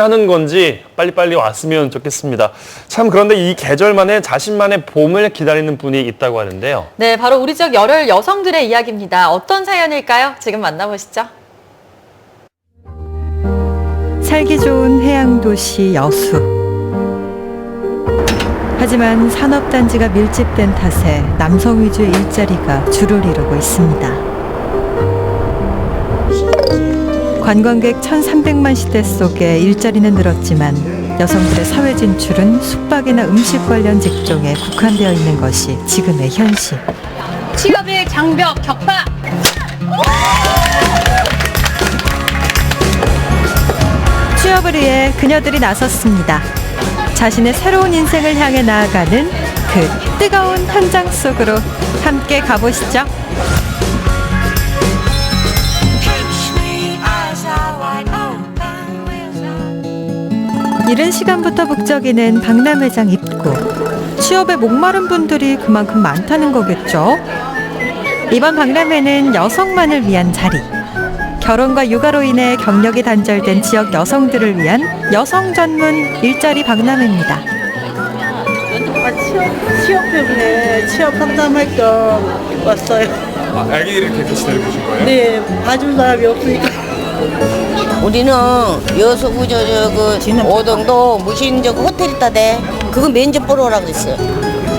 하는 건지 빨리빨리 왔으면 좋겠습니다. 참 그런데 이 계절만에 자신만의 봄을 기다리는 분이 있다고 하는데요. 네, 바로 우리 지역 열혈 여성들의 이야기입니다. 어떤 사연일까요? 지금 만나보시죠. 살기 좋은 해양도시 여수. 하지만 산업단지가 밀집된 탓에 남성 위주의 일자리가 주를 이루고 있습니다. 관광객 1,300만 시대 속에 일자리는 늘었지만 여성들의 사회 진출은 숙박이나 음식 관련 직종에 국한되어 있는 것이 지금의 현실. 취업의 장벽 격파! 취업을 위해 그녀들이 나섰습니다. 자신의 새로운 인생을 향해 나아가는 그 뜨거운 현장 속으로 함께 가보시죠. 이른 시간부터 북적이는 박람회장 입구. 취업에 목마른 분들이 그만큼 많다는 거겠죠. 이번 박람회는 여성만을 위한 자리. 결혼과 육아로 인해 경력이 단절된 지역 여성들을 위한 여성 전문 일자리 박람회입니다. 취업 때문에 취업 상담할 겸 왔어요. 아기를 이렇게 기다리고 계신 거예요? 네, 봐줄 사람이 없으니까. 우리는 여수구 그 오동도 무신적 호텔 있다대. 그거 면접 보러 오라고 그랬어요.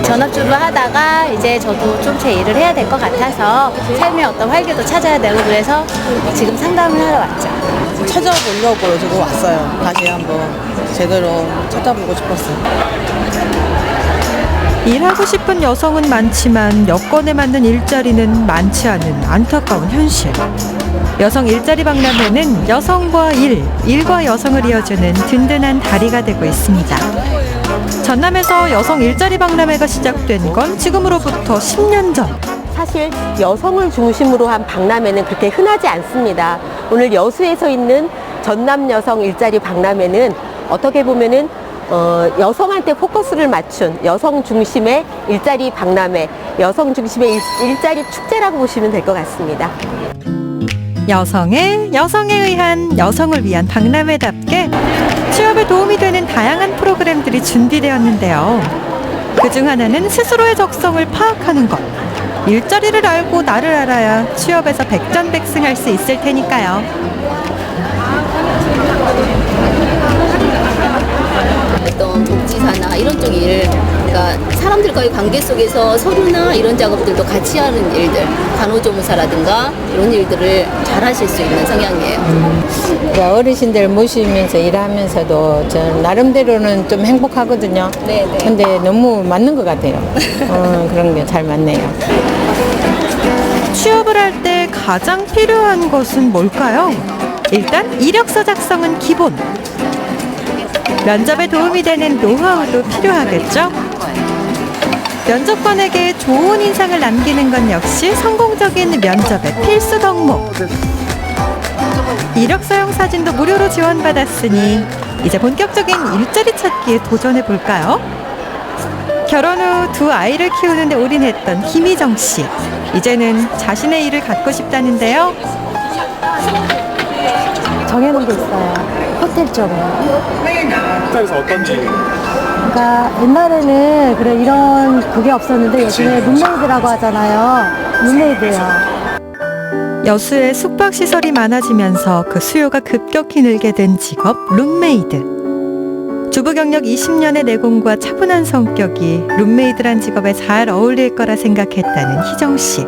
전업주부 하다가 이제 저도 좀 제 일을 해야 될 것 같아서 삶의 어떤 활기도 찾아야 되고 그래서 지금 상담을 하러 왔죠. 찾아보려고 지금 왔어요. 다시 한번 제대로 찾아보고 싶었어요. 일하고 싶은 여성은 많지만 여건에 맞는 일자리는 많지 않은 안타까운 현실. 여성 일자리 박람회는 여성과 일과 여성을 이어주는 든든한 다리가 되고 있습니다. 전남에서 여성 일자리 박람회가 시작된 건 지금으로부터 10년 전. 사실 여성을 중심으로 한 박람회는 그렇게 흔하지 않습니다. 오늘 여수에서 있는 전남 여성 일자리 박람회는 어떻게 보면은 여성한테 포커스를 맞춘 여성 중심의 일자리 박람회, 여성 중심의 일자리 축제라고 보시면 될 것 같습니다. 여성에 의한 여성을 위한 박람회답게 취업에 도움이 되는 다양한 프로그램들이 준비되었는데요. 그중 하나는 스스로의 적성을 파악하는 것. 일자리를 알고 나를 알아야 취업에서 백전백승할 수 있을 테니까요. 어떤 복지사나 이런 쪽 일, 그러니까 사람들과의 관계 속에서 서류나 이런 작업들도 같이 하는 일들, 간호조무사라든가 이런 일들을 잘 하실 수 있는 성향이에요. 어르신들 모시면서 일하면서도 저 나름대로는 좀 행복하거든요. 네네. 근데 너무 맞는 것 같아요. 그런 게 잘 맞네요. 취업을 할 때 가장 필요한 것은 뭘까요? 일단 이력서 작성은 기본. 면접에 도움이 되는 노하우도 필요하겠죠? 면접관에게 좋은 인상을 남기는 건 역시 성공적인 면접의 필수 덕목. 이력서용 사진도 무료로 지원받았으니 이제 본격적인 일자리 찾기에 도전해 볼까요? 결혼 후 두 아이를 키우는 데 올인했던 김희정 씨. 이제는 자신의 일을 갖고 싶다는데요. 정해놓은 게 있어요. 호텔 쪽으로. 호텔에서 어떤 일? 그러니까 옛날에는 그래 이런 그게 없었는데 요즘에 룸메이드라고 하잖아요. 룸메이드요. 여수에 숙박시설이 많아지면서 그 수요가 급격히 늘게 된 직업 룸메이드. 주부 경력 20년의 내공과 차분한 성격이 룸메이드란 직업에 잘 어울릴 거라 생각했다는 희정 씨.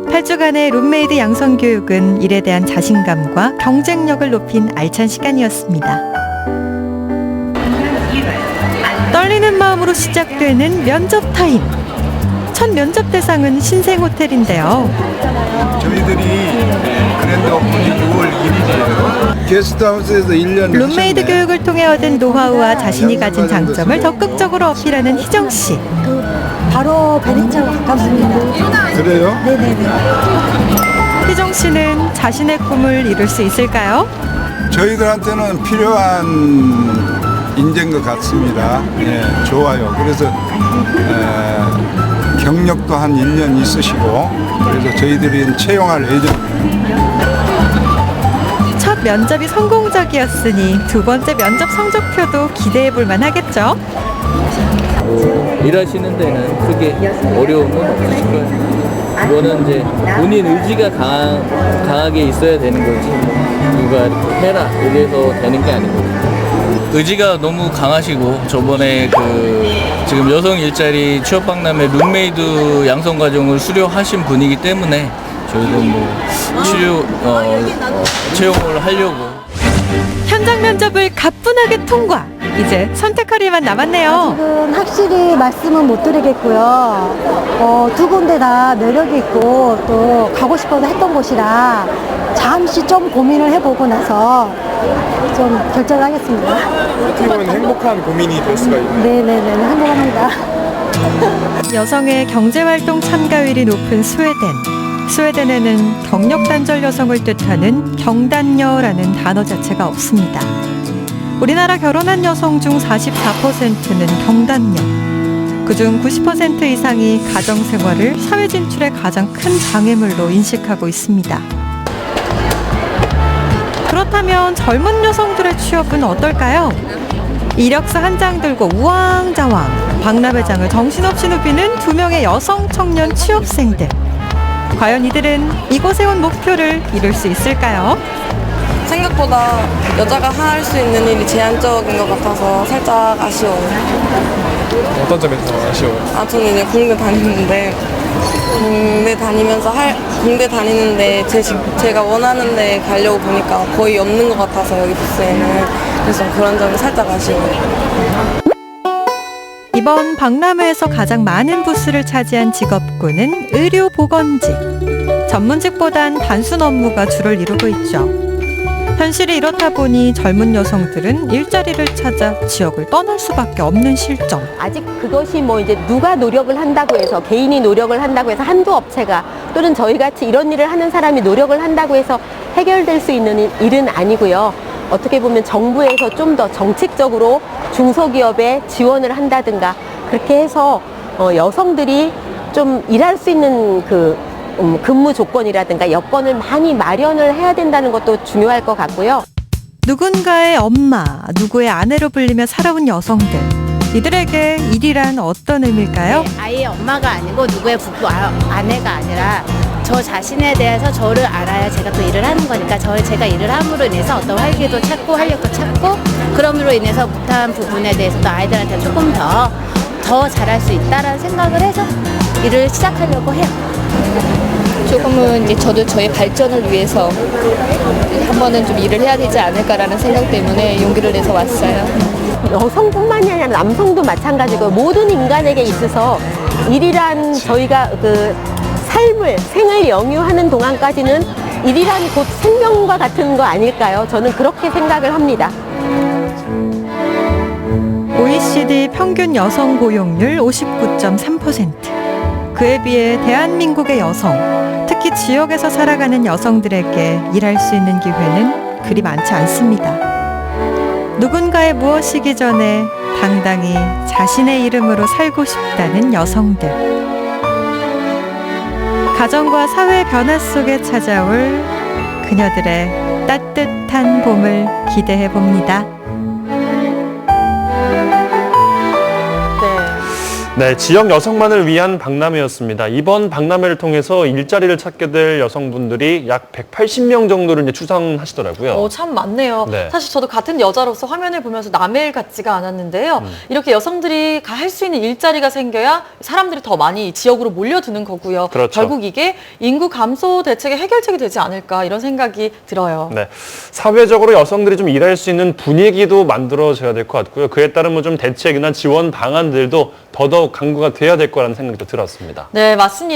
8주간의 룸메이드 양성 교육은 일에 대한 자신감과 경쟁력을 높인 알찬 시간이었습니다. 떨리는 마음으로 시작되는 면접 타임. 첫 면접 대상은 신생호텔인데요. 저희들이 그랜드 오픈이 6월 1일이에요. 게스트하우스에서 1년 룸메이드 교육을 통해 얻은 노하우와 자신이 가진 장점을 적극적으로 어필하는 희정 씨. 바로 베네치아가 가깝습니다. 그래요? 네네네. 희정 씨는 자신의 꿈을 이룰 수 있을까요? 저희들한테는 필요한 인재인 것 같습니다. 예, 좋아요. 그래서 경력도 한 1년 있으시고 그래서 저희들이 채용할 예정입니다. 첫 면접이 성공적이었으니 두 번째 면접 성적표도 기대해 볼 만하겠죠. 일하시는 데는 크게 어려움은 없으실 거예요. 이거는 이제 본인 의지가 강하게 있어야 되는 거지 누가 이렇게 해라 이래서 되는 게 아니거든요. 의지가 너무 강하시고 저번에 지금 여성 일자리 취업 박람회 룸메이드 양성 과정을 수료하신 분이기 때문에 저희도 채용을 하려고. 현장 면접을 가뿐하게 통과. 이제 선택할 일만 남았네요. 지금 확실히 말씀은 못 드리겠고요. 두 군데 다 매력이 있고 또 가고 싶어서 했던 곳이라 잠시 좀 고민을 해보고 나서 좀 결정을 하겠습니다. 어떻게 보면 행복한 고민이 될 수가 있네요. 네네네, 행복합니다. 여성의 경제활동 참가율이 높은 스웨덴. 스웨덴에는 경력 단절 여성을 뜻하는 경단녀라는 단어 자체가 없습니다. 우리나라 결혼한 여성 중 44%는 경단녀. 그중 90% 이상이 가정생활을 사회 진출의 가장 큰 장애물로 인식하고 있습니다. 그렇다면 젊은 여성들의 취업은 어떨까요? 이력서 한 장 들고 우왕좌왕 박람회장을 정신없이 누비는 두 명의 여성 청년 취업생들. 과연 이들은 이곳에 온 목표를 이룰 수 있을까요? 생각보다 여자가 할 수 있는 일이 제한적인 것 같아서 살짝 아쉬워요. 어떤 점에서 아쉬워요? 저는 이제 공대 다니는데 공대 다니는데 제가 원하는 데 가려고 보니까 거의 없는 것 같아서 여기 부스에는. 그래서 그런 점이 살짝 아쉬워요. 이번 박람회에서 가장 많은 부스를 차지한 직업군은 의료보건직. 전문직보단 단순 업무가 주를 이루고 있죠. 현실이 이렇다 보니 젊은 여성들은 일자리를 찾아 지역을 떠날 수밖에 없는 실정. 아직 그것이 이제 누가 노력을 한다고 해서 개인이 노력을 한다고 해서 한두 업체가 또는 저희같이 이런 일을 하는 사람이 노력을 한다고 해서 해결될 수 있는 일은 아니고요. 어떻게 보면 정부에서 좀 더 정책적으로 중소기업에 지원을 한다든가 그렇게 해서 여성들이 좀 일할 수 있는 근무 조건이라든가 여건을 많이 마련을 해야 된다는 것도 중요할 것 같고요. 누군가의 엄마, 누구의 아내로 불리며 살아온 여성들. 이들에게 일이란 어떤 의미일까요? 아이의 엄마가 아니고 누구의 부부 아내가 아니라 저 자신에 대해서 저를 알아야 제가 또 일을 하는 거니까 제가 일을 함으로 인해서 어떤 활기도 찾고 활력도 찾고 그럼으로 인해서 못한 부분에 대해서도 아이들한테 조금 더 잘할 수 있다라는 생각을 해서 일을 시작하려고 해요. 조금은 이제 저도 저의 발전을 위해서 한 번은 좀 일을 해야 되지 않을까라는 생각 때문에 용기를 내서 왔어요. 여성뿐만이 아니라 남성도 마찬가지고 모든 인간에게 있어서 일이란 저희가 생을 영유하는 동안까지는 일이란 곧 생명과 같은 거 아닐까요? 저는 그렇게 생각을 합니다. OECD 평균 여성 고용률 59.3%. 그에 비해 대한민국의 여성, 특히 지역에서 살아가는 여성들에게 일할 수 있는 기회는 그리 많지 않습니다. 누군가의 무엇이기 전에 당당히 자신의 이름으로 살고 싶다는 여성들. 가정과 사회 변화 속에 찾아올 그녀들의 따뜻한 봄을 기대해 봅니다. 네, 지역 여성만을 위한 박람회였습니다. 이번 박람회를 통해서 일자리를 찾게 될 여성분들이 약 180명 정도를 이제 추산하시더라고요. 참 많네요. 네. 사실 저도 같은 여자로서 화면을 보면서 남의 일 같지가 않았는데요. 이렇게 여성들이 할 수 있는 일자리가 생겨야 사람들이 더 많이 지역으로 몰려드는 거고요. 그렇죠. 결국 이게 인구 감소 대책의 해결책이 되지 않을까 이런 생각이 들어요. 네, 사회적으로 여성들이 좀 일할 수 있는 분위기도 만들어져야 될 것 같고요. 그에 따른 좀 대책이나 지원 방안들도 더더욱 강구가 돼야 될 거라는 생각도 들었습니다. 네, 맞습니다.